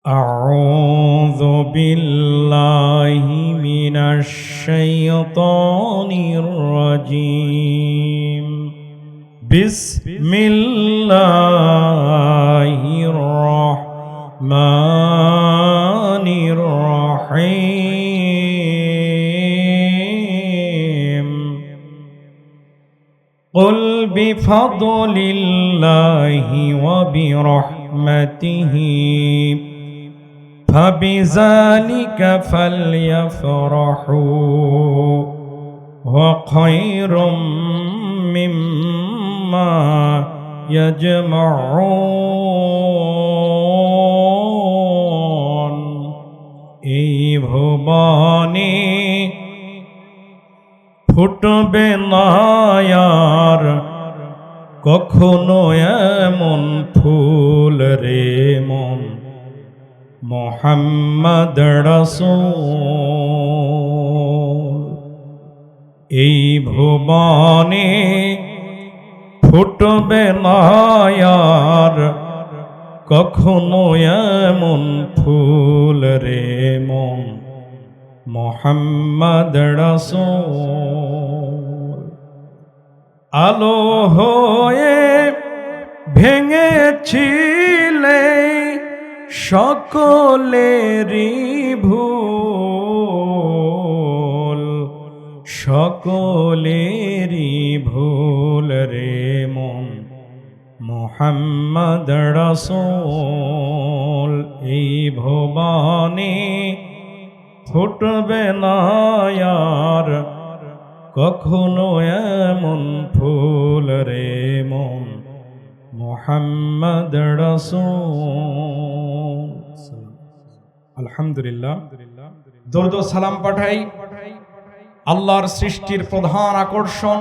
أعوذ بالله من الشيطان الرجيم بسم الله الرحمن الرحيم قل بفضل الله وبرحمته فبذلك فليفرحوا وخير مما يجمعون এই ভুবনে ফুটবে না আর কখনো এমন ফুল রে মন মোহাম্মদ রাসূল। এই ভুবনে ফুটবে না আর কখনো এমন ফুল রে মন মোহাম্মদ রাসূল। আলো হয়ে ভেঙেছিলে সকলেরই ভুল, সকলেরই ভুল রে মন মোহাম্মদ রাসূল। এই ভুবনে ফুটবে না আর কখনো এমন ফুল রে মন মোহাম্মদ রাসূল। আলহামদুলিল্লাহ, দরুদ ও সালাম পাঠাই আল্লাহর সৃষ্টির প্রধান আকর্ষণ,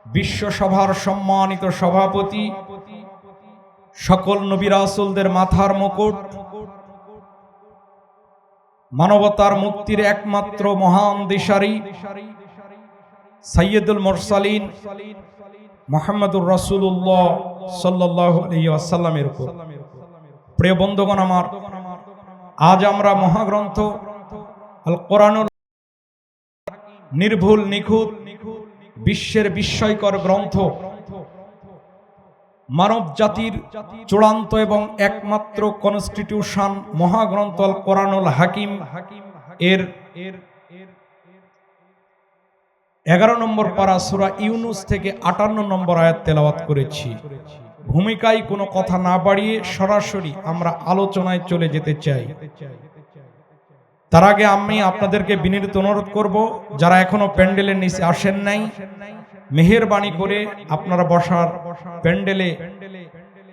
বিশ্বসভার সম্মানিত সভাপতি, সকল নবী রাসূলদের মাথার মুকুট, মানবতার মুক্তির একমাত্র মহান দিশারি সাইয়্যিদুল মুরসালিন মুহাম্মদুর রাসূলুল্লাহ সাল্লাল্লাহু আলাইহি ওয়াসাল্লামের উপর। প্রিয় বন্ধুগণ আমার, আজ আমরা মহাগ্রন্থ আল কোরআনুল নির্ভুল নিখুঁত বিশ্বের বিস্ময়কর গ্রন্থ, মানব জাতির চূড়ান্ত এবং একমাত্র কনস্টিটিউশন মহাগ্রন্থ আল কোরআনুল হাকিম এর 11 নম্বর পারা সূরা ইউনুস থেকে 58 নম্বর আয়াত তেলাওয়াত করেছি। ভূমিকায় কোনো কথা না বাড়িয়ে সরাসরি আমরা আলোচনায় চলে যেতে চাই। তার আগে আমি আপনাদেরকে বিনীত অনুরোধ করব, যারা এখনো প্যান্ডেলের নিচে আসেন নাই, মেহেরবানি করে আপনারা বসার প্যান্ডেলে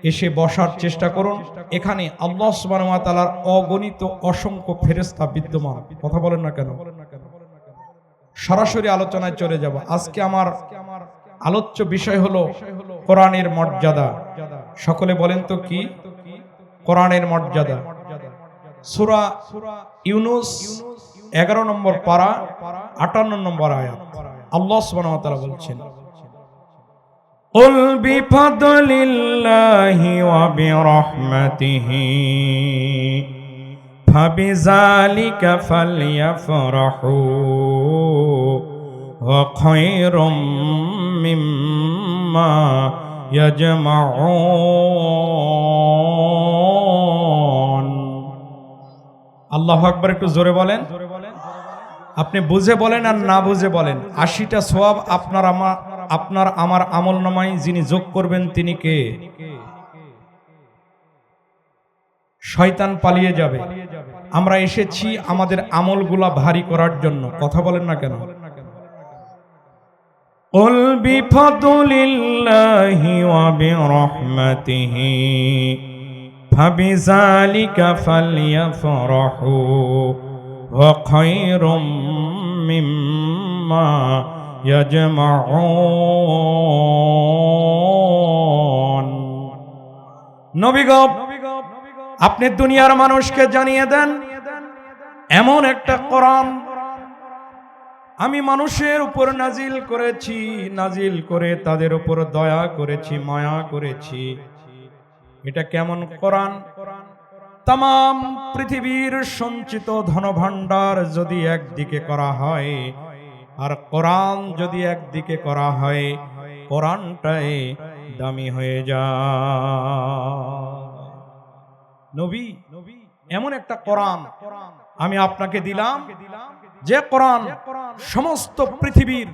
এসে বসার চেষ্টা করুন। এখানে আল্লাহ সুবহানাহু ওয়া তাআলার অগণিত অসংখ্য ফেরেশতা বিদ্যমান। কথা বলেন না কেন? সরাসরি আলোচনায় চলে যাব। আজকে আমার আলোচ্য বিষয় হলো কোরআনের মর্যাদা। সকলে বলেন তো কি কোরআনের মর্যাদা? সূরা ইউনুস 11 নম্বর পারা 58 নম্বর আয়াত আল্লাহ সুবহানাহু ওয়া তাআলা বলছেন, কুল বিফাদলিল্লাহি ওয়া বিরহমাতিহি ফাবিযালিকা ফালইফরাহু ওয়া খায়রুম মিম্মা ইয়াজমাউন। আল্লাহু আকবার, একটু জোরে বলেন। আপনি বুঝে বলেন আর না বুঝে বলেন, 80টা সওয়াব আপনার আমার আমলনামায় যিনি যোগ করবেন তিনি কে? শয়তান পালিয়ে যাবে। আমরা এসেছি আমাদের আমলগুলা ভারী করার জন্য। কথা বলেন না কেন? কুল বিফাদলিল্লাহি ওয়া বিরহমাতিহি ফাবিযালিকা ফালইফরাহু ওয়া খায়রুম মিম্মা ইয়াজমাউন। নবী গো, আপনি দুনিয়ার মানুষকে জানিয়ে দেন, এমন একটা কোরআন আমি মানুষের উপর নাজিল করেছি, নাজিল করে তাদের উপর দয়া করেছি, মায়া করেছি। এটা কেমন কোরআন? तमाम পৃথিবীর সঞ্চিত ধনভাণ্ডার যদি একদিকে করা হয় আর কোরআন যদি একদিকে করা হয়, কোরআনটাই দামি হয়ে যায়। নবী এমন একটা কোরআন আমি আপনাকে দিলাম, যে কোরআন সমস্ত পৃথিবীর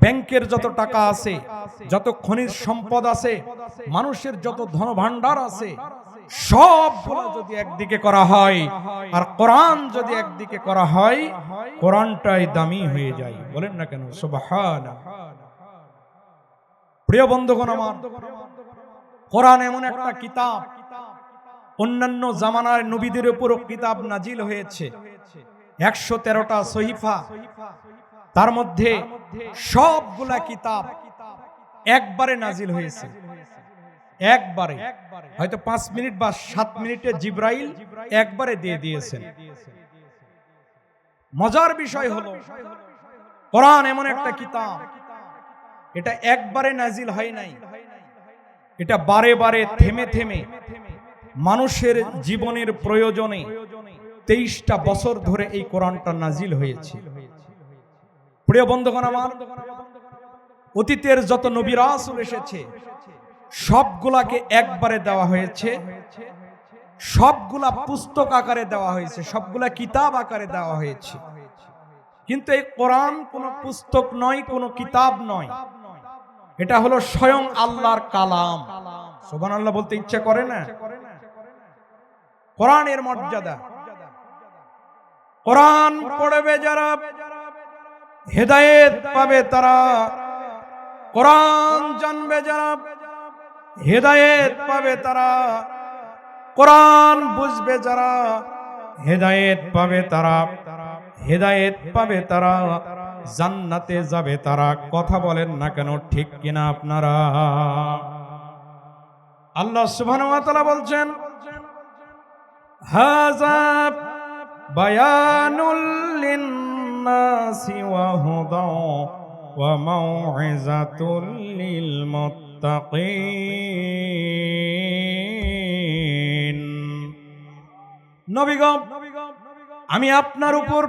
ব্যাংকের যত টাকা আছে, যত খনিজ সম্পদ আছে, মানুষের যত ধনভাণ্ডার আছে, সবগুলো যদি একদিকে করা হয় আর কোরআন যদি একদিকে করা হয়, কোরআনটাই দামি হয়ে যায়। বলেন না কেন সুবহানাল্লাহ। প্রিয় বন্ধুগণ আমার, কোরআন এমন একটা কিতাব, অন্যান্য জামানার নবীদের উপরও কিতাব নাজিল হয়েছে, 113টা সহিফা, তার মধ্যে সবগুলা কিতাব একবারে নাজিল হয়েছে। একবারে, হয়তো 5 মিনিট বা 7 মিনিটে জিবরাইল একবারে দিয়ে দিয়েছেন। মজার বিষয় হলো, কোরআন এমন একটা কিতাব, এটা একবারে নাজিল হয় নাই, এটা বারে বারে থেমে থেমে মানুষের জীবনের প্রয়োজনে 23টা বছর ধরে এই কোরআনটা নাজিল হয়েছে। প্রিয় বন্ধুগণ আমার, অতীতের যত নবী রাসূল এসেছে সবগুলাকে একবারে দেওয়া হয়েছে, সবগুলা পুস্তক আকারে দেওয়া হয়েছে, সবগুলা কিতাব আকারে দেওয়া হয়েছে। কিন্তু এই কোরআন কোনো পুস্তক নয়, কোনো কিতাব নয়, এটা হলো স্বয়ং আল্লাহর কালাম। সুবহানাল্লাহ বলতে ইচ্ছা করে না? কোরআনের মর্যাদা, কোরআন পড়বে যারা হেদায়েত পাবে তারা, কোরআন জানবে যারা হেদায়েত পাবে তারা, কোরআন বুঝবে যারা হেদায়েত পাবে তারা, হেদায়েত পাবে তারা, জান্নাতে যাবে তারা। কথা বলেন না কেন, ঠিক কিনা আপনারা? আল্লাহ সুবহানাহু ওয়া তাআলা বলছেন, হাযা বায়ানুল লিন্নাসি ওয়া হুদা ওয়া মাউইযাতুল লিল মুত্তাকিন। নবীগণ, আমি আপনার উপর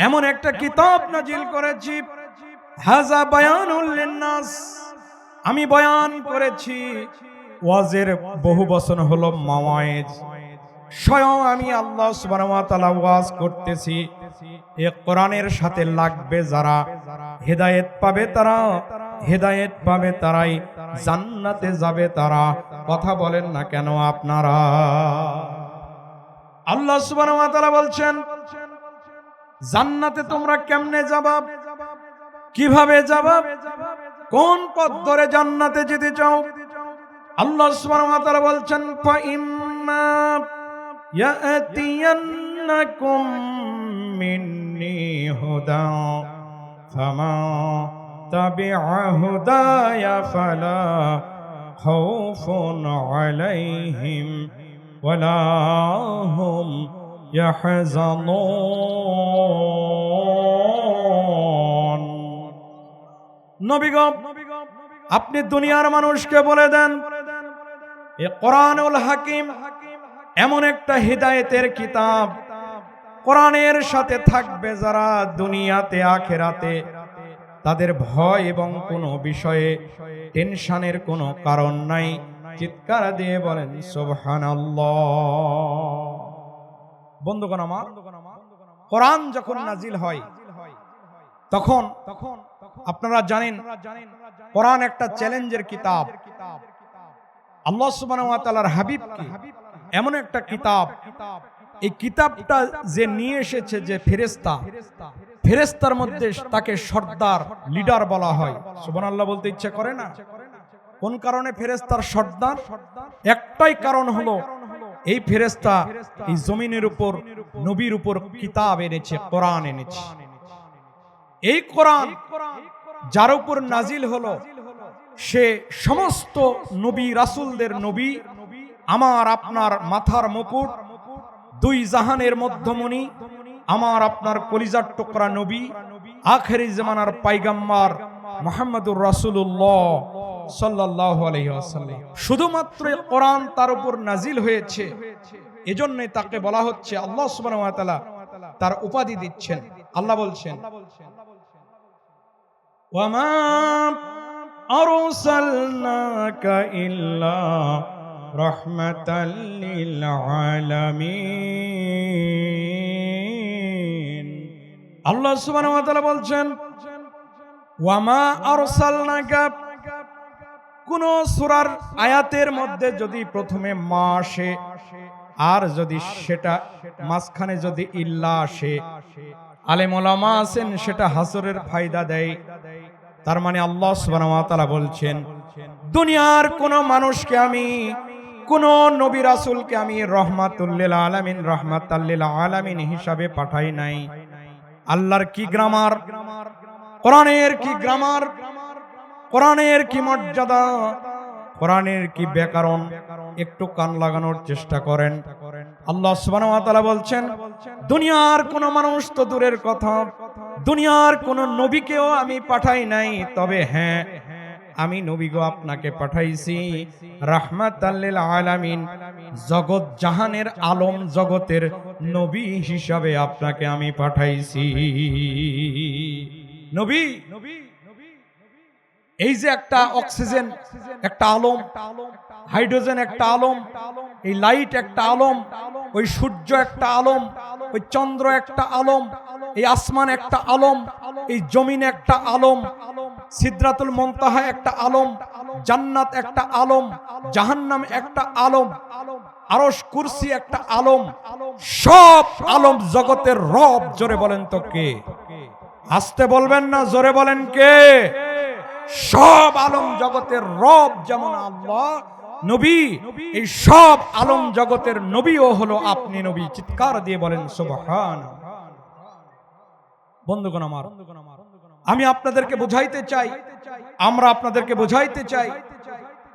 এমন একটা কিতাব নাজিল করেছি, হাযা বায়ানুল লিন্নাস, আমি বয়ান করেছি। ওয়াজের বহু বচন হলো মাওয়াইজ, স্বয়ং আমি আল্লাহ সুবহানাহু ওয়া তাআলা ওয়াজ করতেছি। এই কোরআনের সাথে লাগবে যারা, হেদায়েত পাবে তারা, হেদায়েত পাবে তারাই, জান্নাতে যাবে তারা। কথা বলেন না কেন আপনারা? আল্লাহ সুবহানাহু ওয়া তাআলা বলছেন, জান্নাতে তোমরা কেমনে যাবা, কিভাবে যাবা, কোন পথ ধরে জান্নাতে যেতে চাও? আল্লাহ সুবহানাহু ওয়া তাআলা বলছেন, ফা ইম্মা ইয়াতিয়ান্নাকুম মিন্নি হুদা ফামা তাবিআ হুদায়া ফালা খাউফুন আলাইহিম ওয়ালা হুম ইয়াহজানুন। নবীগণ, আপনি দুনিয়ার মানুষকে বলে দেন, এ কোরআনুল হাকিম এমন একটা হিদায়েতের কিতাব, কোরআনের সাথে থাকবে যারা দুনিয়াতে আখিরাতে তাদের ভয় এবং কোনো বিষয়ে টেনশনের কোনো কারণ নাই। চিৎকার দিয়ে বলেন সুবহানাল্লাহ। বন্ধুগণ আমার, কোরআন যখন নাজিল হয় তখন আপনারা জানেন কোরআন একটা চ্যালেঞ্জের কিতাব। আল্লাহ সুবহানাহু ওয়া তাআলার হাবিবকে এমন একটা কিতাব, এই কিতাবটা যে নিয়ে এসেছে যে ফেরেশতা, ফেরেশতার মধ্যে তাকে সর্দার, লিডার বলা হয়। সুবহানাল্লাহ বলতে ইচ্ছা করে না? কোন কারণে ফেরেশতার সর্দার? একটাই কারণ হলো, এই ফেরেশতা এই জমিনের উপর নবীর উপর কিতাব এনেছে, কোরআন এনেছে। এই কোরআন যার উপর নাজিল হলো সে সমস্ত নবী রাসূলদের নবী, আমার আপনার মাথার মুকুট, দুই জাহানের মধ্যমণি, আমার আপনার কলিজার টুকরা নবী, আখেরি জামানার পয়গম্বর মুহাম্মদুর রাসূলুল্লাহ সাল্লাল্লাহু আলাইহি ওয়াসাল্লাম। শুধুমাত্র কোরআন তার উপর নাজিল হয়েছে, এজন্যই তাকে বলা হচ্ছে, আল্লাহ সুবহানাহু ওয়া তাআলা তার উপাধি দিচ্ছেন। আল্লাহ বলছেন, ওয়ামা আরসালনাকা ইল্লা রাহমাতাল লিল আলামিন। আল্লাহ সুবহানাহু ওয়া তাআলা বলছেন, ওয়ামা আরসালনাকা, কোন সূরার আয়াতের মধ্যে যদি প্রথমে মা আসে আর যদি সেটা মাঝখানে যদি ইল্লা আসে, আলেম ওলামা আছেন সেটা হাসরের ফায়দা দেয়। তার মানে আল্লাহ সুবহানাহু ওয়া তাআলা বলছেন, দুনিয়ার কোন মানুষকে আমি, কোন নবী রাসূলকে আমি রাহমাতুল লিল আলামিন, রাহমাতাল লিল আলামিন হিসাবে পাঠাই নাই। আল্লাহর কি গ্রামার, কোরআনের কি গ্রামার, কোরআনের কি মর্যাদা, কোরআনের কি ব্যাকরণ, একটু কান লাগানোর চেষ্টা করেন। আল্লাহ সুবহানাহু ওয়া তাআলা বলছেন, দুনিয়ার কোন মানুষ তো দূরের কথা, দুনিয়ার কোন নবীকেও আমি পাঠাই নাই, তবে হ্যাঁ, আমি নবী গো আপনাকে পাঠাইছি রাহমাতাল লিল আলামিন, জগৎ জাহানের আলম জগতের নবী হিসাবে আপনাকে আমি পাঠাইছি। নবী, এই যে একটা অক্সিজেন একটা আলম, হাইড্রোজেন একটা আলম, এই লাইট একটা আলম, ওই সূর্য একটা আলম, ওই চন্দ্র একটা আলম, এই আসমান একটা আলম, এই জমিন একটা আলম, সিদরাতুল মুনতাহা একটা আলম, জান্নাত একটা আলম, জাহান্নাম একটা আলম, আরশ কুরসি একটা আলম, সব আলম জগতের রব। জোরে বলেন তো কে? আস্তে বলবেন না, জোরে বলেন কে? সব আলম জগতের রব যেমন আল্লাহ, নবী এই সব আলম জগতের নবীও হলো আপনি নবী। চিৎকার দিয়ে বলেন সুবহানাল্লাহ। বন্ধুগণ আমার, আমি আপনাদেরকে বোঝাইতে চাই, আমরা আপনাদেরকে বোঝাইতে চাই,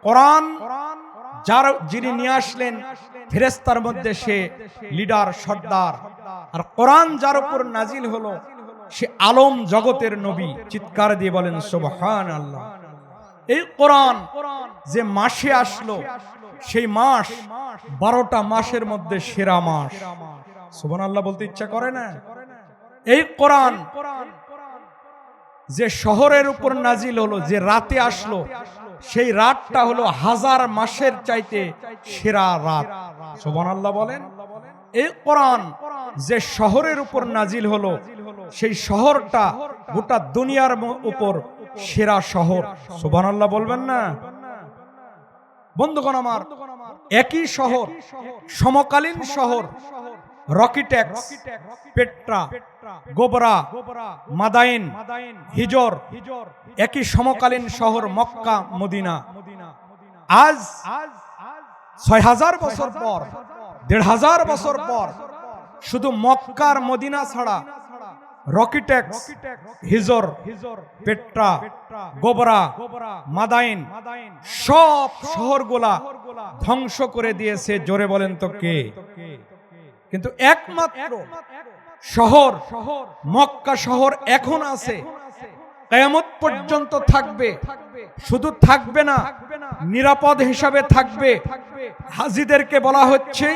কোরআন যিনি নিয়ে আসলেন ফেরেশতার মধ্যে সে লিডার, সর্দার, আর কোরআন যার উপর নাজিল হলো সে আলম জগতের নবী। চিৎকার দিয়ে বলেন সুবহানাল্লাহ। এই কোরআন যে মাসে আসলো, সেই মাস 12টা মাসের মধ্যে সেরা মাস। সুবহানাল্লাহ বলতে ইচ্ছা করে না? এই কোরআন যে শহরের উপর নাজিল হলো, যে রাতে আসলো, সেই রাতটা হলো 1000 মাসের চাইতে সেরা রাত। সুবহানাল্লাহ বলেন। এই কোরআন যে শহরের উপর নাজিল হলো, সেই শহরটা গোটা দুনিয়ার উপর সেরা শহর। সুবহানাল্লাহ বলবেন না? বন্ধুগণ আমার, একই শহর, সমকালীন শহর, রকিটেক্স, পেট্রা, গোবরা, মাদাইন, হিজর, একই সমকালীন শহর মক্কা, মদিনা। আজ 6000 বছর পর, 1500 বছর পর, শুধু মক্কার মদিনা ছাড়া রকিটেক্স, হিজর, পেট্রা, গোবরা, মাদাইন সব শহরগুলা ধ্বংস করে দিয়েছে। জোরে বলেন তো কে? কিন্তু একমাত্র শহর মক্কা শহর এখন আছে, কিয়ামত পর্যন্ত থাকবে। শুধু থাকবে না, নিরাপদ হিসাবে থাকবে। হাজীদেরকে বলা হচ্ছে,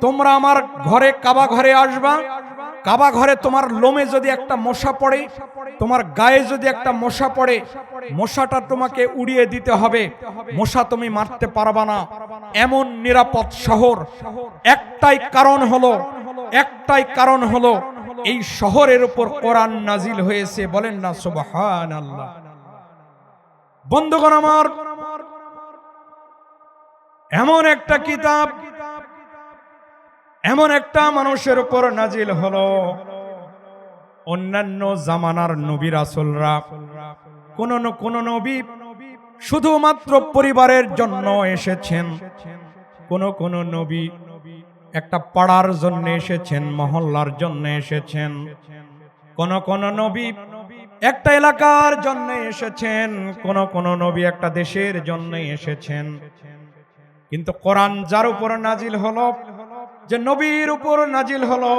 তোমরা আমার ঘরে, কাবা ঘরে আসবা, কাবা ঘরে তোমার লোমে যদি একটা মশা পড়ে, তোমার গায়ে যদি একটা মশা পড়ে, মশাটা তোমাকে উড়িয়ে দিতে হবে, মশা তুমি মারতে পারবা না। এমন নিরাপদ শহর। একটাই কারণ হলো এই শহরের উপর কোরআন নাজিল হয়েছে। বলেন না সুবহানাল্লাহ। বন্ধুগণ আমার, এমন একটা কিতাব, এমন একটা মানুষের উপর নাজিল হলো, অন্যান্য জামানার নবী রাসূলরা, কোন নবী শুধুমাত্র পরিবারের জন্য এসেছেন, কোন নবী একটা পাড়ার জন্য এসেছেন, মহল্লার জন্য এসেছেন, কোন নবী একটা এলাকার জন্য এসেছেন, কোন নবী একটা দেশের জন্য এসেছেন। কিন্তু কোরআন যার উপর নাজিল হলো, যে নবীর উপর নাজিল হলো,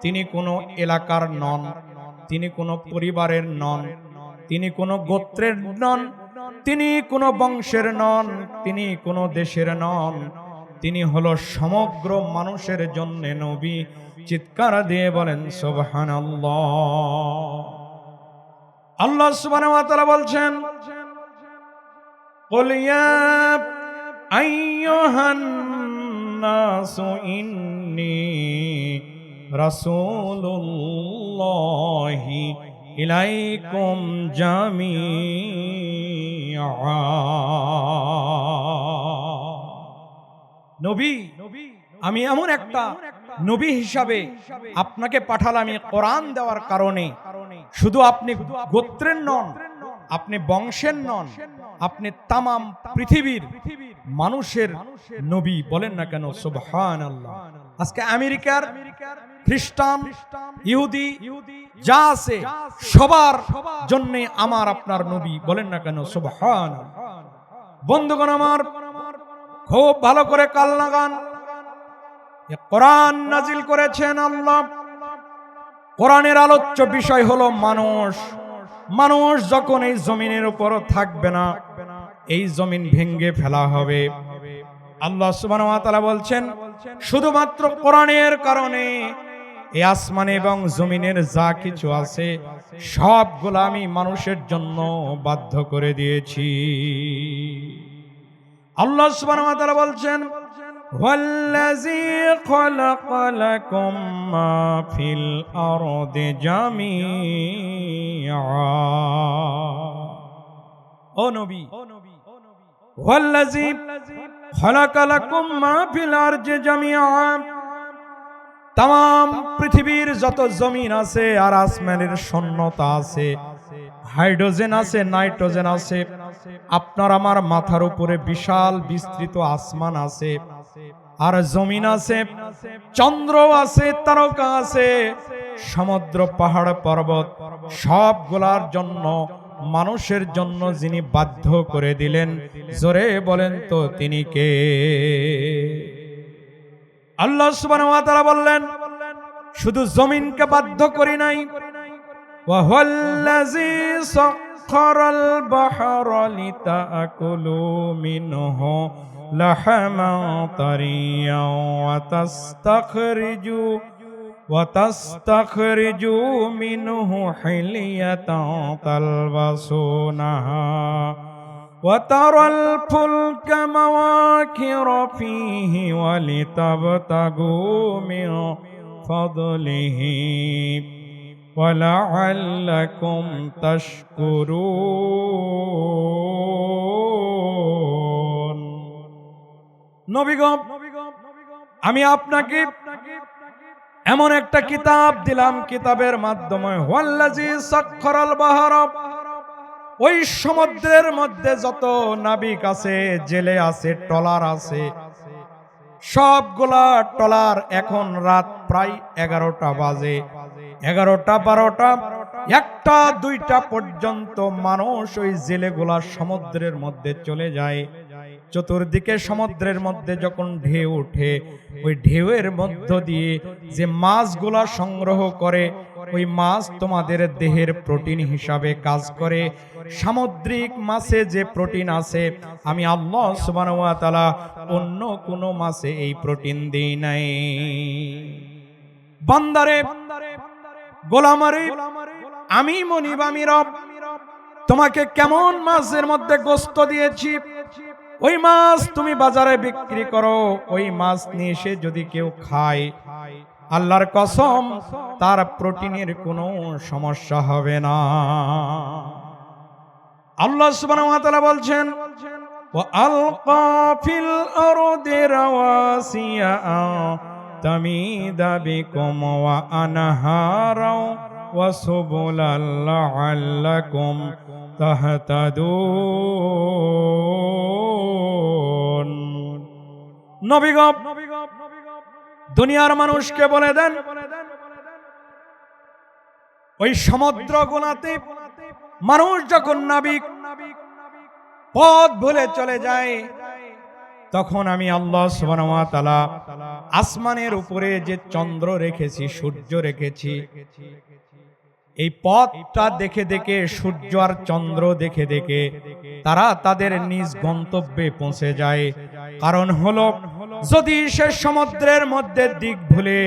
তিনি কোনো এলাকার নন, তিনি কোনো পরিবারের নন, তিনি কোনো গোত্রের নন, তিনি কোনো বংশের নন, তিনি কোনো দেশের নন। তিনি হলো সমগ্র মানুষের জন্য নবী। চিৎকার দিয়ে বলেন সুবহানাল্লাহ। আল্লাহ সুবহানাহু ওয়া তাআলা বলছেন, কুল ইয়া আইয়ুহান নাসু ইন্নী রাসূলুল্লাহি ইলাইকুম জামিআ। নবী, আমি এমন একটা নবী হিসাবে আপনাকে পাঠালাম এই কোরআন দেওয়ার কারণে। শুধু আপনি গোত্রের নন, আপনি বংশের নন, আপনি তামাম পৃথিবীর মানুষের নবী। বলেন না কেন সুবহানাল্লাহ। আজকে আমেরিকার খ্রিস্টান, ইহুদি যা আছে সবার জন্য আমার আপনার নবী। বলেন না কেন সুবহানাল্লাহ। বন্ধুগণ আমার, খুব ভালো করে কাল লাগান। কোরআন নাজিল করেছেন আল্লাহ। কোরআনের আলোচ্য বিষয় হলো মানুষ। মানুষ যখন এই জমিনের উপর থাকবে না, এই জমিন ভেঙে ফেলা হবে। আল্লাহ সুবহানাহু ওয়া তাআলা বলছেন, শুধুমাত্র কোরআনের কারণে এই আসমান এবং জমিনের যা কিছু আছে সবগুলো আমি মানুষের জন্য বাধ্য করে দিয়েছি। আল্লাহ সুবহানাহু ওয়া তাআলা বলছেন, ওয়াল্লাযী খালাকা লাকুম মা ফিল আরদি জামিআ। ও নবী, ওয়াল্লাযী খালাকা লাকুম মা ফিল আরদি জামিআ। তাম পৃথিবীর যত জমিন আছে আর আসমানের শূন্যতা আছে, হাইড্রোজেন আছে, নাইট্রোজেন আছে, আপনার আমার মাথার উপরে বিশাল বিস্তৃত আসমান আছে, আর জমিন আছে, চন্দ্র আছে, তারকা আছে, সমুদ্র, পাহাড়, পর্বত, সবগুলার জন্য মানুষের জন্য যিনি বাধ্য করে দিলেন, জোরে বলেন তো তিনি কে? আল্লাহ সুবহানাহু ওয়া তাআলা বললেন, শুধু জমিনকে বাধ্য করি নাই, ওয়া হুয়াল্লাযী সাখখারাল বাহরা লিতাকুলু মিনহু লাহমান তারিয়ান ওয়া তাস্তাখরিজু মিনহু হিলিয়াতান তালবাসুনাহা وترى الفلك مواخر فيه ولتبتغوا من فضله ولعلكم تشكرون। নবীগণ, আমি আপনাকে এমন একটা কিতাব দিলাম, কিতাবের মাধ্যমে ওয়াল্লাযী সাখখারাল বাহরা, ওই সমুদ্রের মধ্যে যত নাবিক আছে, জেলে আছে, ট্রলার আছে, সবগুলা ট্রলার, এখন রাত প্রায় 11টা বাজে, 11টা 12টা 1টা 2টা পর্যন্ত মানুষ ওই জেলেগুলা সমুদ্রের মধ্যে চলে যায়। চতুর্দিকে সমুদ্রের মধ্যে যখন ঢেউ ওঠে, ওই ঢেউয়ের মধ্য দিয়ে যে মাছগুলা সংগ্রহ করে, ওই মাছ তোমাদের দেহের প্রোটিন হিসাবে কাজ করে। সামুদ্রিক মাছে যে প্রোটিন আছে, আমি আল্লাহ সুবহানাহু ওয়া তাআলা অন্য কোন মাছে এই প্রোটিন দেই নাই। বান্দারে, গোলামারে, আমি মনিব, আমি রব, তোমাকে কেমন মাছের মধ্যে গোশত দিয়েছি, ওই মাছ তুমি বাজারে বিক্রি করো, ওই মাছ নিয়ে এসে যদি কেউ খায়, আল্লাহর কসম তার প্রোটিনের কোনো সমস্যা হবে না। আল্লাহ সুবহানাহু ওয়া তাআলা বলছেন, ওয়া আলকা ফিল আরদি রাওয়াসিয়া তামিদা বিকুম ওয়া আনহারা ওয়া সুবুলাল লাআল্লাকুম তাহতাদুন। নবীগণ, দুনিয়ার মানুষকে বলে দেন, ওই সমুদ্র গোলাতে মানুষ যখন নাবিক পথ ভুলে চলে যায়, তখন আমি আল্লাহ সুবহানাহু ওয়া তাআলা আসমানের উপরে যে চন্দ্র রেখেছি, সূর্য রেখেছি, এই পথটা দেখে দেখে, সূর্য আর চন্দ্র দেখে দেখে তারা তাদের নিজ গন্তব্যে পৌঁছে যায়। কারণ হলো যদি সে সমুদ্রের মধ্যে দিক ভুলে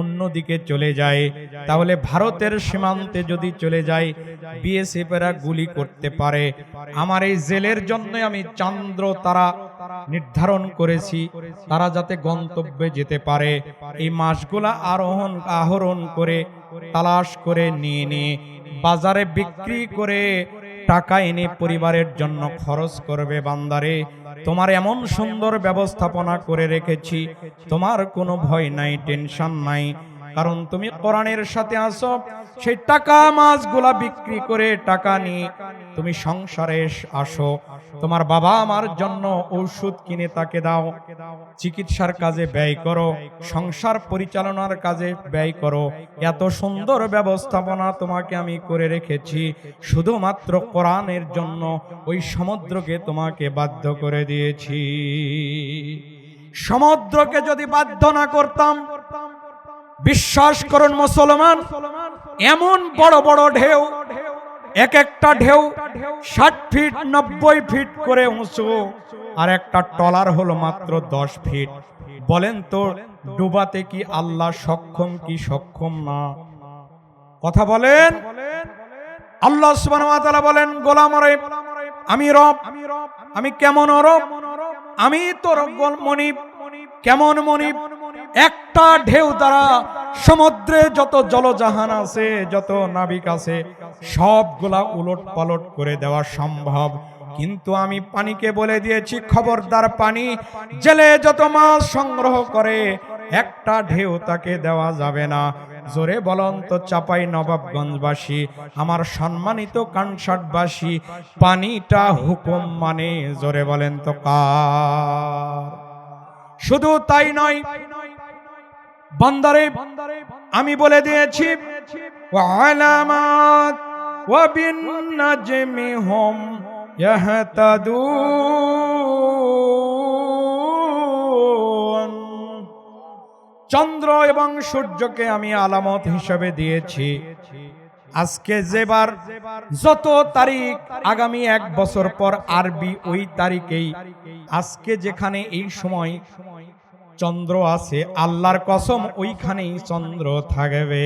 অন্যদিকে চলে যায়, তাহলে ভারতের সীমান্তে যদি চলে যায়, বিএসএফেরা গুলি করতে পারে। আমার এই জেলের জন্য আমি চন্দ্র তারা নির্ধারণ করেছি, তারা যাতে গন্তব্যে যেতে পারে। এই মাসগুলা আহরণ করে তালাশ করে নিয়ে বাজারে বিক্রি করে টাকা এনে পরিবারের জন্য খরচ করবে। বান্দারে, তোমার এমন সুন্দর ব্যবস্থাপনা করে রেখেছি, তোমার কোনো ভয় নাই, টেনশন নাই, কারণ তুমি কোরআনের সাথে আসো। সেই টাকা মাছগুলা বিক্রি করে টাকা নিয়ে তুমি সংসারে আসো, তোমার বাবা আমার জন্য ঔষধ কিনে তাকে দাও, চিকিৎসার কাজে ব্যয় করো, সংসার পরিচালনার কাজে ব্যয় করো। এত সুন্দর ব্যবস্থাপনা তোমাকে আমি করে রেখেছি শুধুমাত্র কোরআনের জন্য। ওই সমুদ্রকে তোমাকে বাধ্য করে দিয়েছি। সমুদ্রকে যদি বাধ্য না করতাম, বিশ্বাস করুন মুসলমান, এমন বড় বড় ঢেউ, এক একটা ঢেউ 60 ফিট 90 ফিট করে উঁচু, আর একটা টলার হলো মাত্র 10 ফিট। বলেন তো ডুবাতে কি আল্লাহ সক্ষম কি সক্ষম না? কথা বলেন। আল্লাহ সুবহানাহু ওয়া তাআলা বলেন, গোলামরে আমি রব, আমি কেমন রব? আমি তোর মনিব। কেমন মনিব? একটা ঢেউ দ্বারা সমুদ্রে যত জলজাহান আছে, যত নাবিক আছে, সবগুলা উলট পালট করে দেওয়া সম্ভব। কিন্তু আমি পানিকে বলে দিয়েছি, খবরদার পানি, জেলে যত মাছ সংগ্রহ করে একটা ঢেউ তাকে দেওয়া যাবে না। জোরে বলন তো চাপাই নবাবগঞ্জবাসী, আমার সম্মানিত কানসাটবাসী, পানিটা হুকুম মানে, জোরে বলেন তো কার? শুধু তাই নয় বান্দারে, আমি বলে দিয়েছি ওয়া আলামাত ওয়া বিন নাজমি হুম ইয়াহতাদুন। চন্দ্র এবং সূর্যকে আমি আলামত হিসেবে দিয়েছি। আজকে যেবার যত তারিখ, আগামী 1 বছর পর আরবি ওই তারিখেই, আজকে যেখানে এই সময় চন্দ্র আছে, আল্লাহর কসম ওইখানেই চন্দ্র থাকবে।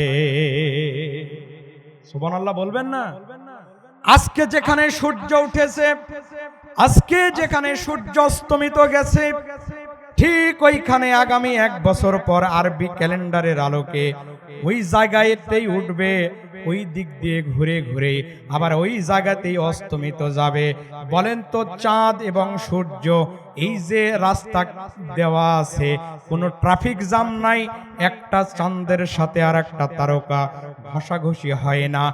সুবহানাল্লাহ বলবেন না? আজকে যেখানে সূর্য উঠেছে, আজকে যেখানে সূর্য অস্তমিত গেছে, ঠিক ওইখানে আগামী 1 বছর পর আরবি ক্যালেন্ডারের আলোকে ওই জায়গাতেই উঠবে, ওই দিক দিয়ে ঘুরে ঘুরে আবার ওই জায়গাতেই অস্তমিত যাবে। বলেন তো চাঁদ এবং সূর্য, এই যে রাস্তা দেওয়া আছে, কোনো ট্রাফিক জ্যাম নাই, একটা চাঁদের সাথে আর একটা তারকা ঘষাঘষি হয় না,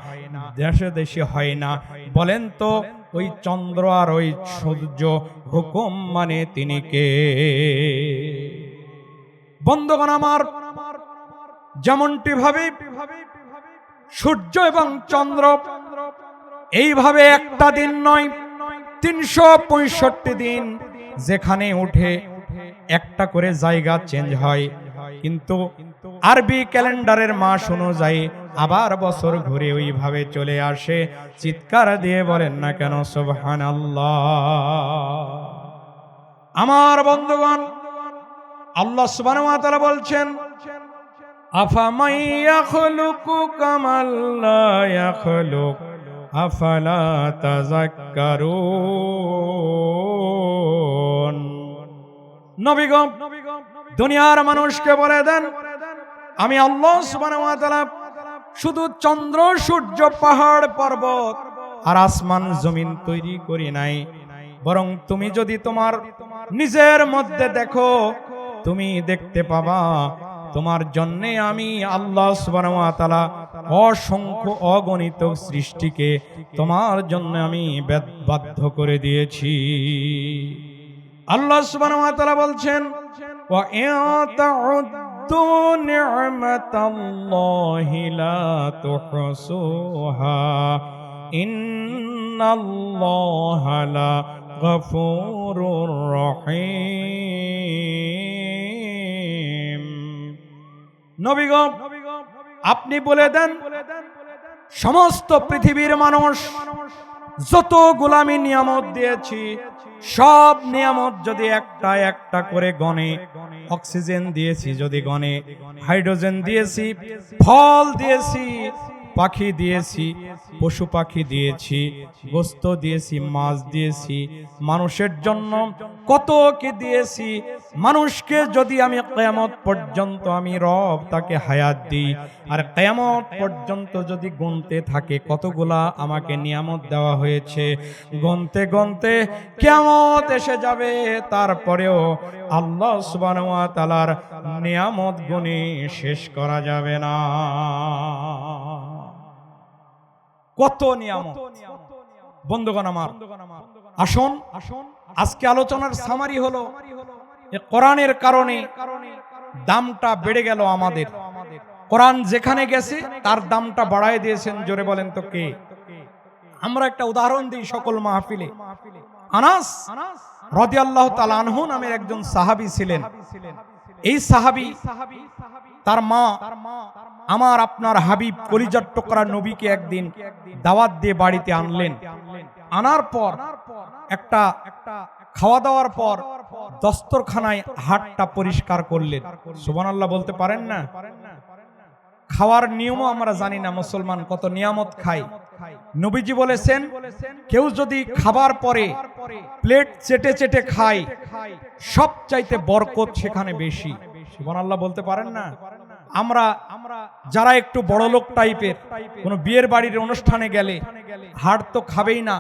দেশে দেশে হয় না। বলেন তো ওই চন্দ্র আর ওই সূর্য হুকুম মানে তিনি কে? বন্ধুগণ আমার, যেমনটি ভাবে সূর্য এবং চন্দ্র এইভাবে একটা দিন নয়, 365 দিন যেখানে উঠে একটা করে জায়গা চেঞ্জ হয়, কিন্তু আরবি ক্যালেন্ডারের মাস অনুযায়ী আবার বছর ঘুরে ওইভাবে চলে আসে। চিৎকার দিয়ে বলেন না কেন সুবহানাল্লাহ? আমার বন্ধুগণ, আল্লাহ সুবহানাহু ওয়া তাআলা বলছেন, আফামান ইয়াখলুকু কামান লা ইয়াখলুক আফালা তাযাক্কারুন। নবীগণ, দুনিয়ার মানুষকে বলে দেন, আমি আল্লাহ সুবহানাহু ওয়া তাআলা শুধু চন্দ্র সূর্য পাহাড় পর্বত আর আসমান জমিন তৈরি করি নাই, বরং তুমি যদি তোমার নিজের মধ্যে দেখো, তুমি দেখতে পাবা তোমার জন্য আমি আল্লাহ সুবহানাহু ওয়া তাআলা অসংখ্য অগণিত সৃষ্টিকে তোমার জন্য আমি বাধ্য করে দিয়েছি। আল্লাহ সুবহানাহু ওয়া তাআলা বলছেন, ওয়া ইয়াতাউদ্দু নি'মাতাল্লাহি লা তুহসুহা ইন্নাল্লাহা লা গফুরুর রহিম। নবীগণ, আপনি বলে দেন, সমস্ত পৃথিবীর মানুষ যতগুলো আমি নিয়ামত দিয়েছি সব নিয়ামত যদি একটা একটা করে গনে, অক্সিজেন দিয়েছি যদি গনে, হাইড্রোজেন দিয়েছি, ফল দিয়েছি, পাখি দিয়েছি, পশু পাখি দিয়েছি, গোস্ত দিয়েছি, মাছ দিয়েছি, মানুষের জন্য কত কি দিয়েছি। মানুষকে যদি আমি কিয়ামত পর্যন্ত আমি রব তাকে হায়াত দিই, আর কিয়ামত পর্যন্ত যদি গুনতে থাকে কতগুলা আমাকে নিয়ামত দেওয়া হয়েছে, গুনতে গুনতে কিয়ামত এসে যাবে, তারপরেও আল্লাহ সুবহানাহু ওয়া তাআলার নিয়ামত গুনে শেষ করা যাবে না। কত নিয়ামত! বন্ধুগণ আমার, আসুন আজকে আলোচনার সামারি হলো কোরআনের কারণে দামটা বেড়ে গেল আমাদের। কোরআন যেখানে গেছে তার দামটা বাড়ায় দিয়েছেন। জোরে বলেন তো কে? আমরা একটা উদাহরণ দিই সকল মাহফিলে। আনাস রাদিয়াল্লাহু তাআলা আনহু নামের একজন সাহাবী ছিলেন। এই সাহাবী তার মা আমার আপনার হাবিব কলিজার টুকরা নবীকে একদিন দাওয়াত দিয়ে বাড়িতে আনলেন। আনার পর একটা খাওয়া দাওয়ার পর দস্তরখানায় হাতটা পরিষ্কার করলেন। সুবহানাল্লাহ বলতে পারেন না? খাওয়ার নিয়মও আমরা জানি না, মুসলমান কত নিয়ামত খাই। নবীজি বলেছেন কেউ যদি খাবার পরে প্লেট চেটে চেটে খায় সবচাইতে বরকত সেখানে বেশি। সুবহানাল্লাহ বলতে পারেন না? আমরা যারা একটু বড় লোক টাইপের কোন বিয়ের বাড়ির অনুষ্ঠানে গেলে হাড় তো খাবেই না,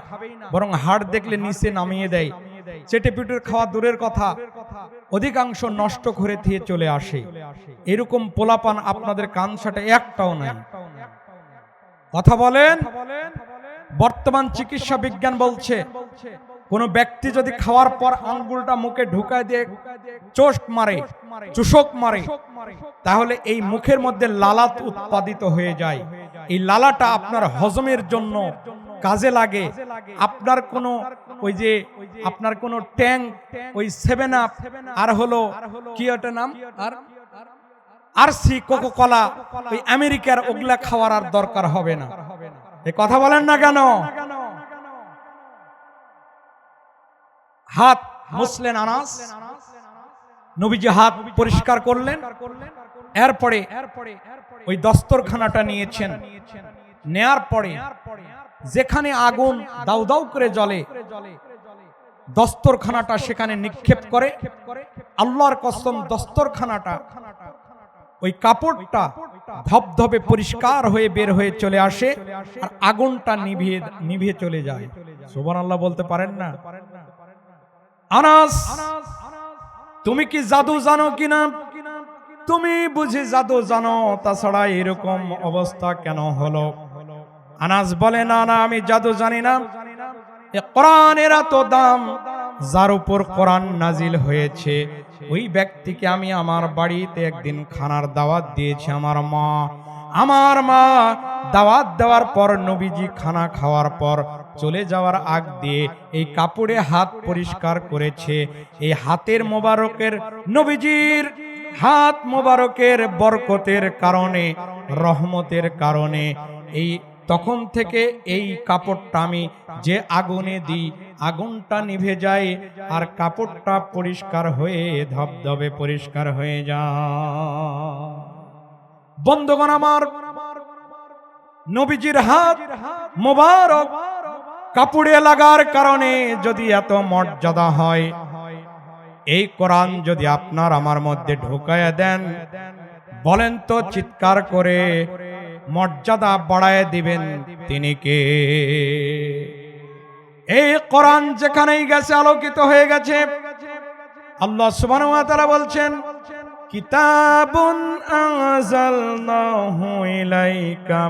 বরং হাড় দেখলে নিচে নামিয়ে দেয়। চেটে পিটুর খাওয়া দূরের কথা, অধিকাংশ নষ্ট করে দিয়ে চলে আসে। এরকম পোলাপান আপনাদের কানসাটে একটাও নাই। কথা বলেন। বর্তমান চিকিৎসা বিজ্ঞান বলছে কোন ব্যক্তি যদি খাওয়ার পর আঙ্গুলটা মুখে ঢুকায় দিয়ে চুষক মারে তাহলে এই মুখের মধ্যে লালাত উৎপাদিত হয়ে যায়। এই লালাটা আপনার হজমের জন্য কাজে লাগে। আপনার কোনো ওই যে আপনার কোনো ট্যাং, ওই 7 আপ আর হলো কি ওটা নাম, আর সি কোকো কোলা, ওই আমেরিকার ওগুলা খাওয়ার আর দরকার হবে না। এই কথা বলেন না কেন? হাত মুছলেন আনাস, নবীজি হাত পরিষ্কার করলেন। এরপরে ওই দস্তরখানাটা নিয়েছেন। নেয়ার পরে যেখানে আগুন দাউ দাউ করে জ্বলে দস্তরখানাটা সেখানে নিক্ষেপ করে। আল্লাহর কসম, দস্তরখানাটা ওই কাপড়টা ধবধবে পরিষ্কার হয়ে বের হয়ে চলে আসে, আর আগুনটা নিভিয়ে চলে যায়। সুবহানাল্লাহ বলতে পারেন না? আনাস, তুমি কি জাদু জানো কিনা? তুমি বুঝি জাদু জানো, তাছাড়া এরকম অবস্থা কেন হলো? আনাস বলে, না না, আমি জাদু জানি না। কোরআনের এত দাম, যার উপর কোরআন নাজিল হয়েছে ওই ব্যক্তিকে আমি আমার বাড়িতে একদিন খানার দাওয়াত দিয়েছি। আমার মা দাওয়াত দেওয়ার পর নবীজি খানা খাওয়ার পর চলে যাওয়ার আগ দিয়ে এই কাপড়ে হাত পরিষ্কার করেছে। এই হাতের মোবারকের, নবীজির হাত মোবারকের বরকতের কারণে, রহমতের কারণে এই তখন থেকে এই কাপড়টা আমি যে আগুনে দিই আগুনটা নিভে যায়, আর কাপড়টা পরিষ্কার হয়ে ধবধবে পরিষ্কার হয়ে যায়। বন্ধুগণ আমার, নবীজির হাত মোবারক কাপড়ে লাগার কারণে যদি এত মর্যাদা হয়, এই কোরআন যদি আপনার আমার মধ্যে ঢুকায়া দেন, বলেন তো চিৎকার করে মর্যাদা বাড়ায় দিবেন তিনি কে? এই কোরআন যেখানেই গেছে আলোকিত হয়ে গেছে। আল্লাহ সুবহানাহু ওয়া তাআলা বলছেন, কিতাবুন আনজালনাহু ইলাইকা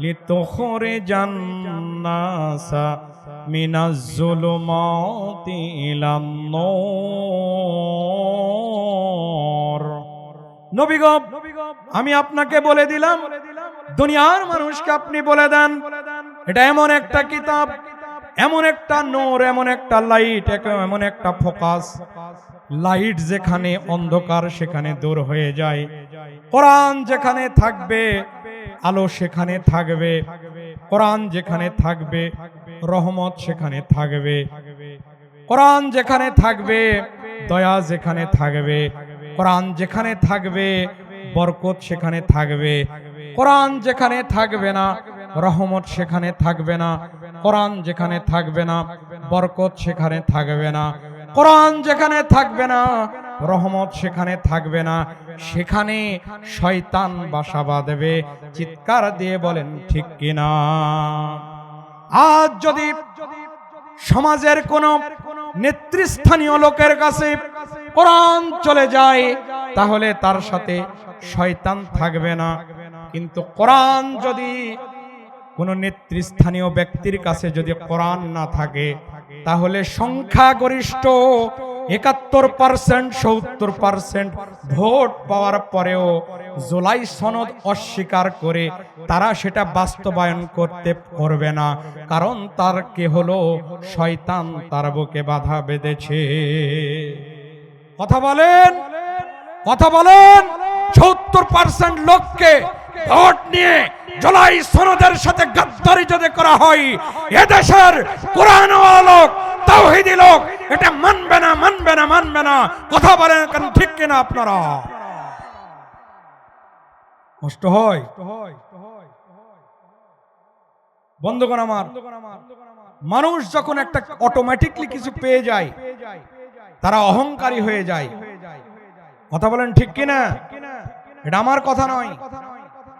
লিতুখরিজান নাসা মিনাজ যুলুমাতি ইলান নূর। নবী গো, আমি আপনাকে বলে দিলাম, দুনিয়ার মানুষকে আপনি বলে দেন, এটা এমন একটা কিতাব, এমন একটা নূর, এমন একটা লাইট, এমন একটা ফোকাস। লাইট যেখানে, অন্ধকার সেখানে দূর হয়ে যায়। কোরআন যেখানে থাকবে আলো সেখানে থাকবে। কোরআন যেখানে থাকবে রহমত সেখানে থাকবে। কোরআন যেখানে থাকবে দয়া যেখানে থাকবে, কোরআন যেখানে থাকবে বরকত সেখানে থাকবে। কোরআন যেখানে থাকবে না রহমত সেখানে থাকবে না। কোরআন যেখানে থাকবে না বরকত সেখানে থাকবে না। কোরআন যেখানে থাকবে না রহমত সেখানে থাকবে না। সেখানে শয়তান বাসা বাঁধবে। চিৎকার দিয়ে বলেন ঠিক কিনা? আজ যদি সমাজের কোন নেতৃস্থানীয় লোকের কাছে কোরআন চলে যায় তাহলে তার সাথে শয়তান থাকবে না। কিন্তু কোরআন যদি কোন নেতৃস্থানীয় ব্যক্তির কাছে যদি কোরআন না থাকে তাহলে সংখ্যাগরিষ্ঠ 71% 70% ভোট পাওয়ার পরেও জুলাই সনদ অস্বীকার করে তারা সেটা বাস্তবায়ন করতে পারবে না। কারণ তার কে হলো শয়তান তার বুকে বাধা বেঁধেছে। কথা বলেন, কথা বলেন। 70% লোককে ভোট নিয়ে জুলাই সনদের সাথে গাদ্দারি যদি করা হয় এদেশের কোরআনওয়ালা লোক তাওহীদি লোক এটা মানবে না, মানবে না, মানবে না। কথা বলেন কেন ঠিক কিনা আপনারা? কষ্ট হয় বন্ধুগণ আমার। মানুষ যখন একটা অটোমেটিকলি কিছু পেয়ে যায় তারা অহংকারী হয়ে যায়। কথা বলেন ঠিক কিনা? এটা আমার কথা নয়,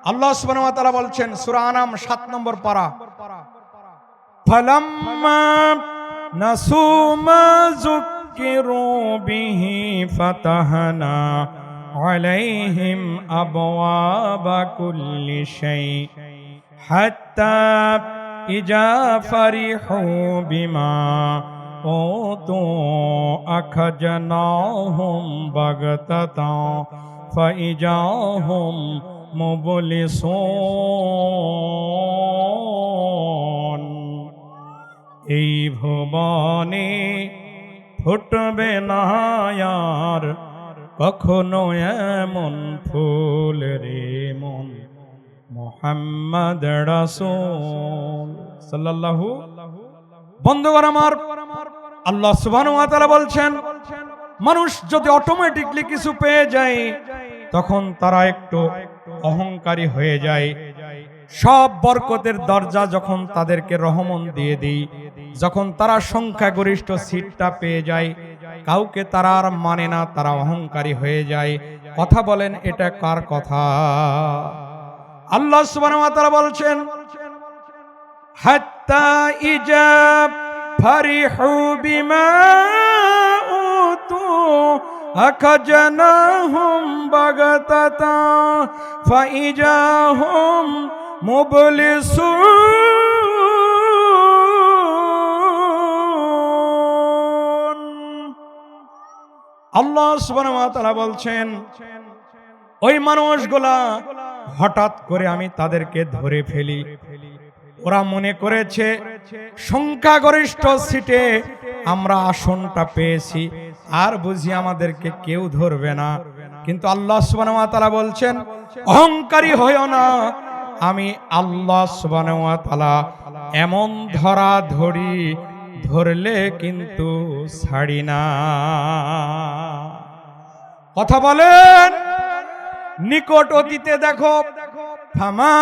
আল্লাহ সুবহানাহু ওয়া তাআলা বলছেন সূরা আনাম 7 নম্বর পারা, ফালাম্মা নাসু মা যুকিরু বিহি ফাতাহনা আলাইহিম আবওয়াবা কুল্লি শাই হাত্তা ইজা ফারিহু বিমা ওতু আখাজনাহুম বাগতাতা ফাইজাহুম মুবলিসুন। এই ভুবনে ফুটবে না আর কখনো এমন ফুল রে মন মুহাম্মদ রাসূল সাল্লাল্লাহু। বন্ধুগণ আমার, আল্লাহ সুবহানাহু ওয়া তাআলা বলছেন মানুষ যদি অটোমেটিকলি কিছু পেয়ে যায় তখন তারা একটু অহংকারী হয়ে যায়। সব বরকতের দরজা যখন তাদেরকে রহমত দিয়ে দেই, যখন তারা সংখ্যাগরিষ্ঠ সিটটা পেয়ে যায় কাউকে তারা আর মানে না, তারা অহংকারী হয়ে যায়। কথা বলেন এটা কার কথা? আল্লাহ সুবহানাহু ওয়া তাআলা বলছেন হাত্তা ইজা ফারিহু বিমা উতু আখাজনাহুম বাগতাতা ফাইজাহুম মুবলিসুন। আল্লাহ সুবহানাহু ওয়া তাআলা বলছেন ওই মানুষগুলা হঠাৎ করে আমি তাদেরকে ধরে ফেলি। ওরা মনে করেছে সংখ্যাগরিষ্ঠ সিটে আমরা আসনটা পেয়েছি, আর বুঝি আমাদেরকে কেউ ধরবে না। কিন্তু আল্লাহ সুবহানাহু ওয়া তাআলা বলছেন অহংকারী হয়ো না, আমি আল্লাহ সুবহানাহু ওয়া তাআলা এমন ধরা ধরি ধরলে কিন্তু ছাড়ি না। কথা বলেন। নিকট অতীতে দেখো ফামা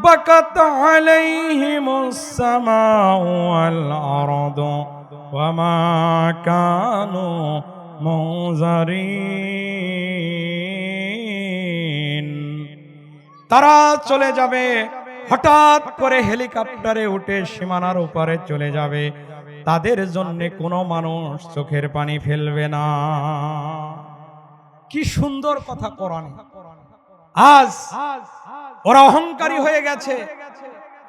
বাকাত আলাইহিমুস সামাউ ওয়াল আরদু ওয়া মা কানু মুনজারিন। তারা চলে যাবে হঠাৎ করে হেলিকপ্টারে উঠে সীমানার উপরে চলে যাবে, তাদের জন্য কোনো মানুষ চোখের পানি ফেলবে না। কি সুন্দর কথা কোরআনে। আজ ওরা অহংকারী হয়ে গেছে।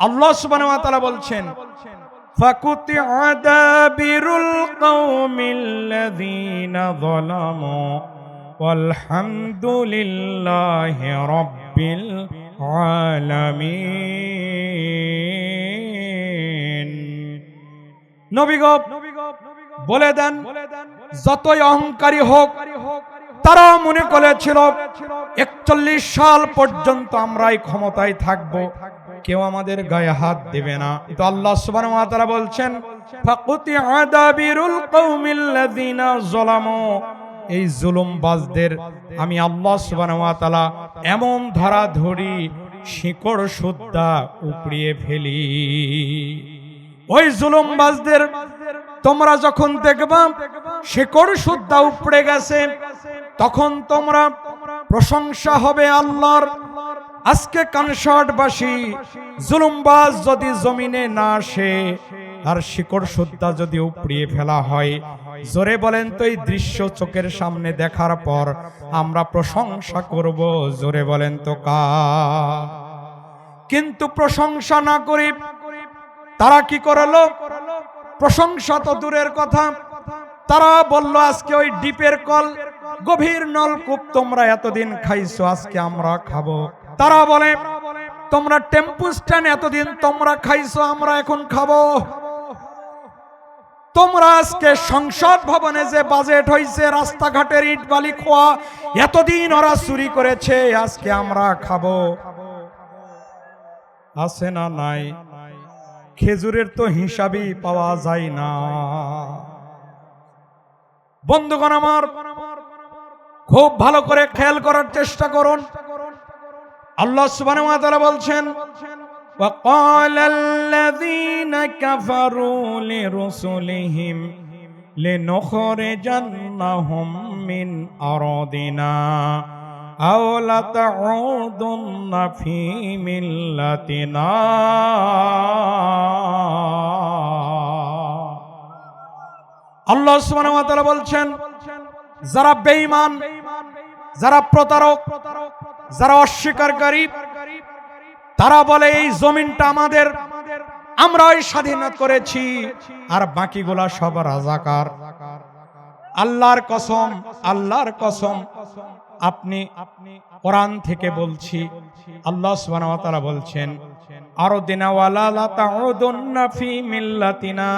আল্লাহ সুবহানাহু ওয়া তাআলা বলছেন ফাকুতিআ দাবিরুল কওমিল্লাযীনা যালামু ওয়ালহামদুলিল্লাহি রাব্বিল আলামিন। নবী গো বলে দেন যতই অহংকারী হোক তারা মনে করেছিল 41 সাল পর্যন্ত আমরাই ক্ষমতায় থাকব, কেউ আমাদের গায়ে হাত দেবে না। তো আল্লাহ সুবহানাহু ওয়া তাআলা বলছেন ফাকুতিআ দাবিরুল কওমিল্লাযিনা যালামু, এই জুলুমবাজদের আমি আল্লাহ সুবহানাহু ওয়া তাআলা এমন ধরা ধরি শিকড় সুদ্ধা উপড়িয়ে ফেলি। ওই জুলুমবাজদের তোমরা যখন দেখবা শিকড় সুদ্ধা উপড়ে গেছে, তখন তোমরা প্রশংসা হবে আল্লাহর। আজকে কানসাটবাসী জুলুমবাজ যদি জমিনে না আসে আর শিকড় সুদ্ধা যদি উপড়িয়ে ফেলা হয়, জোরে বলেন তো এই দৃশ্য চোখের সামনে দেখার পর আমরা প্রশংসা করব, জোরে বলেন তো কার? কিন্তু প্রশংসা না করে তারা কি করলো? প্রশংসা তো দূরের কথা, তারা বলল আজকে ওই ডিপের কল, গভীর নলকূপ তোমরা এতদিন খাইছো, আজকে আমরা খাবো। তারা বলে তোমরা টেম্পু স্ট্যান্ড এতদিন তোমরা খাইছো, আমরা এখন খাবো। তোমরা আজকে সংসদ ভবনে যে বাজেট হইছে, রাস্তাঘাটের ইট বালি খোয়া এতদিন ওরা চুরি করেছে, আজকে আমরা খাবো। আছে না নাই? খেজুরের তো হিসাবই পাওয়া যায় না। বন্ধুগণ আমার, খুব ভালো করে খেয়াল করার চেষ্টা করুন। আল্লাহ সুবহানাহু ওয়া তাআলা বলছেন وَقَالَ الَّذِينَ كَفَرُوا لِرُسُلِهِمْ لِنُخْرِجَنَّهُمْ مِنْ أَرْضِنَا أَوْ لَتَعُودُنَّ فِي مِلَّتِنَا। আল্লাহ সুবহানাহু ওয়া তাআলা বলছেন, যারা বেঈমান, যারা প্রতারক, যারা অস্বীকারী, তারা বলে এই জমিনটা আমাদের, আমরাই স্বাধীনতা করেছি, আর বাকিগুলা সব রাজাকার। আল্লাহর কসম, আল্লাহর কসম, আপনি কোরআন থেকে বলছি, আল্লাহ সুবহানাহু ওয়া তাআলা বলছেন আরদিনা ওয়ালা লা তাউদুন্না ফি মিল্লাতিনা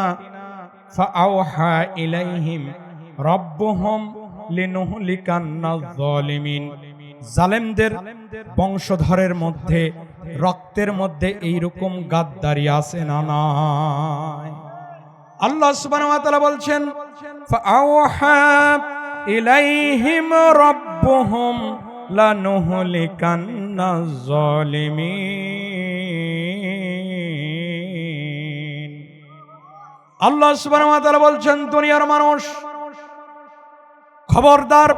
ফাআওহা ইলাইহিম রাব্বুহুম লিনুহলিকান্নাজ যালিমিন। জালেমদের বংশধরের মধ্যে, রক্তের মধ্যে এইরকম গাদ্দারি আছে না নাই? আল্লাহ সুবহানাহু ওয়া তাআলা বলছেন ফাআওহা ইলাইহিম রাব্বুহুম লানুহলিকান্নাজ যালিমিন। আল্লাহ সুবহানাহু ওয়া তাআলা বলছেন, দুনিয়ার মানুষ খবরদার,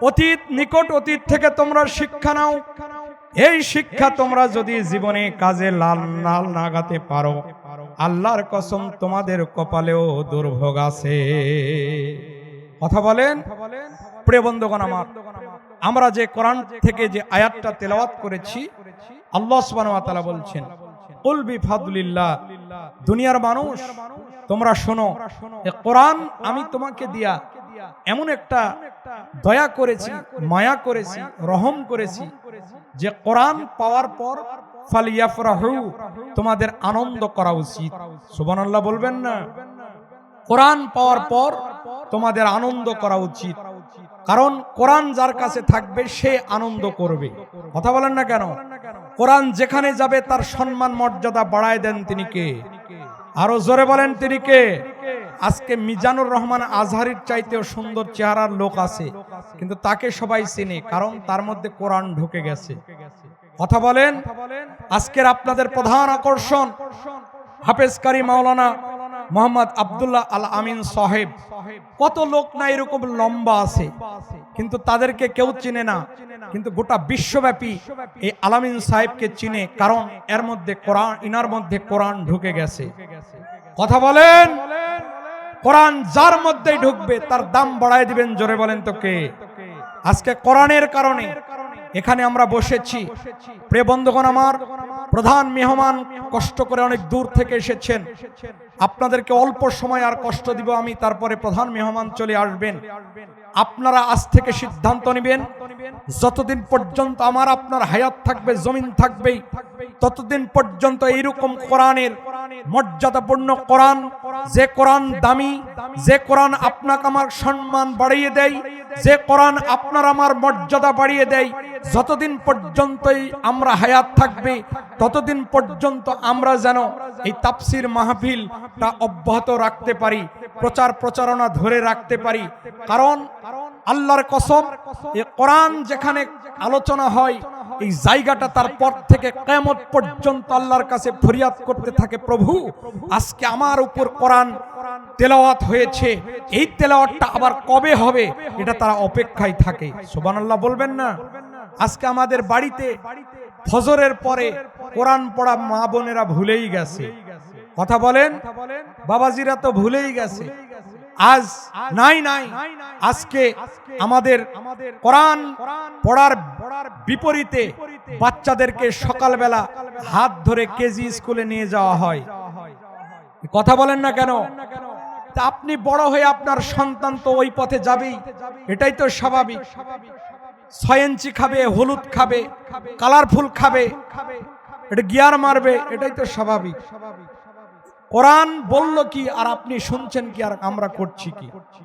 অতীত, নিকট অতীত থেকে তোমরা শিক্ষা নাও। এই শিক্ষা তোমরা যদি জীবনে কাজে লাল লাগাতে পারো, আল্লাহর কসম তোমাদের কপালেও দুর্ভোগ আছে। কথা বলেন প্রিয় বন্ধুগণ আমার, আমরা যে কোরআন থেকে যে আয়াতটা তেলাওয়াত করেছি, আল্লাহ সুবহানাহু ওয়া তাআলা বলছেন কুল বিফাদলিল্লাহ, দুনিয়ার মানুষ তোমরা শোনো, কোরআন আমি তোমাকে দিয়া এমন একটা দয়া করেছি, মায়া করেছি, রহম করেছি যে কোরআন পাওয়ার পর ফালিয়াফরাহু, তোমাদের আনন্দ করা উচিত। সুবহানাল্লাহ বলবেন না? কোরআন পাওয়ার পর তোমাদের আনন্দ করা উচিত, কারণ কোরআন যার কাছে থাকবে সে আনন্দ করবে। কথা বলেন না কেন? কোরআন যেখানে যাবে তার সম্মান মর্যাদা বাড়ায় দেন তিনি কে? আরো জোরে বলেন তিনি কে? আজকে মিজানুর রহমান আজহারির চাইতেও সুন্দর চেহারার লোক আছে, কিন্তু তাকে সবাই চেনে, কারণ তার মধ্যে কোরআন ঢুকে গেছে। কথা বলেন। আজকের আপনাদের প্রধান আকর্ষণ হাফেজ কারি মাওলানা মোহাম্মদ আব্দুল্লাহ আল আমিন সাহেব। কত লোক না এরকম লম্বা আছে, কিন্তু তাদেরকে কেউ চিনে না, কিন্তু গোটা বিশ্বব্যাপী এই আলামিন সাহেবকে চিনে, কারণ এর মধ্যে কোরআন, ইনার মধ্যে কোরআন ঢুকে গেছে। কথা বলেন। কোরআন যার মধ্যেই ঢুকবে তার দাম বাড়ায় দিবেন, জোরে বলেন তো কে? আজকে কোরআনের কারণে এখানে আমরা বসেছি। প্রিয় বন্ধুগণ আমার, প্রধান মেহমান কষ্ট করে অনেক দূর থেকে এসেছেন, আপনাদেরকে অল্প সময় আর কষ্ট দিব আমি, তারপরে প্রধান মেহমান চলে আসবেন। আপনারা আজ থেকে সিদ্ধান্ত নেবেন যতদিন পর্যন্ত আমার আপনার হায়াত থাকবে, জমিন থাকবে, ততদিন পর্যন্ত এইরকম কোরআনের মর্যাদাপূর্ণ কোরআন, যে কোরআন দামি, যে কোরআন আপনাকে আমার সম্মান বাড়িয়ে দেয়, যে কোরআন আপনার আমার মর্যাদা বাড়িয়ে দেয়, যতদিন পর্যন্তই আমরা হায়াত থাকবে ততদিন পর্যন্ত আমরা যেন এই তাফসীর মাহফিলটা অব্যাহত রাখতে পারি, প্রচার প্রচারণা ধরে রাখতে পারি। কারণ আল্লাহর কসম, এই কোরআন যেখানে আলোচনা হয় এই জায়গাটা তারপর থেকে কিয়ামত পর্যন্ত আল্লাহর কাছে ফরিয়াদ করতে থাকে, প্রভু আজকে আমার উপর কোরআন তেলাওয়াত হয়েছে, এই তেলাওয়াতটা আবার কবে হবে এটা তারা অপেক্ষায় থাকে। সুবহানাল্লাহ বলবেন না? আজকে আমাদের বাড়িতে ফজরের পরে কোরআন পড়া মা বোনেরা ভুলেই গেছে। কথা বলেন, বাবাজিরা তো ভুলেই গেছে। আজ নাই আজকে আমাদের কোরআন পড়ার বিপরীতে বাচ্চাদেরকে সকালবেলা হাত ধরে কেজি স্কুলে নিয়ে যাওয়া হয়। কথা বলেন না কেন? তা আপনি বড় হয়ে আপনার সন্তান তো ওই পথে যাবেই, এটাই তো স্বাভাবিক। 6 ইঞ্চি খাবে, হলুদ খাবে, কালারফুল খাবে, এটা গিয়ার মারবে, এটাই তো স্বাভাবিক। কোরআন বলল কি আর আপনি শুনছেন কি আর আমরা করছি কি?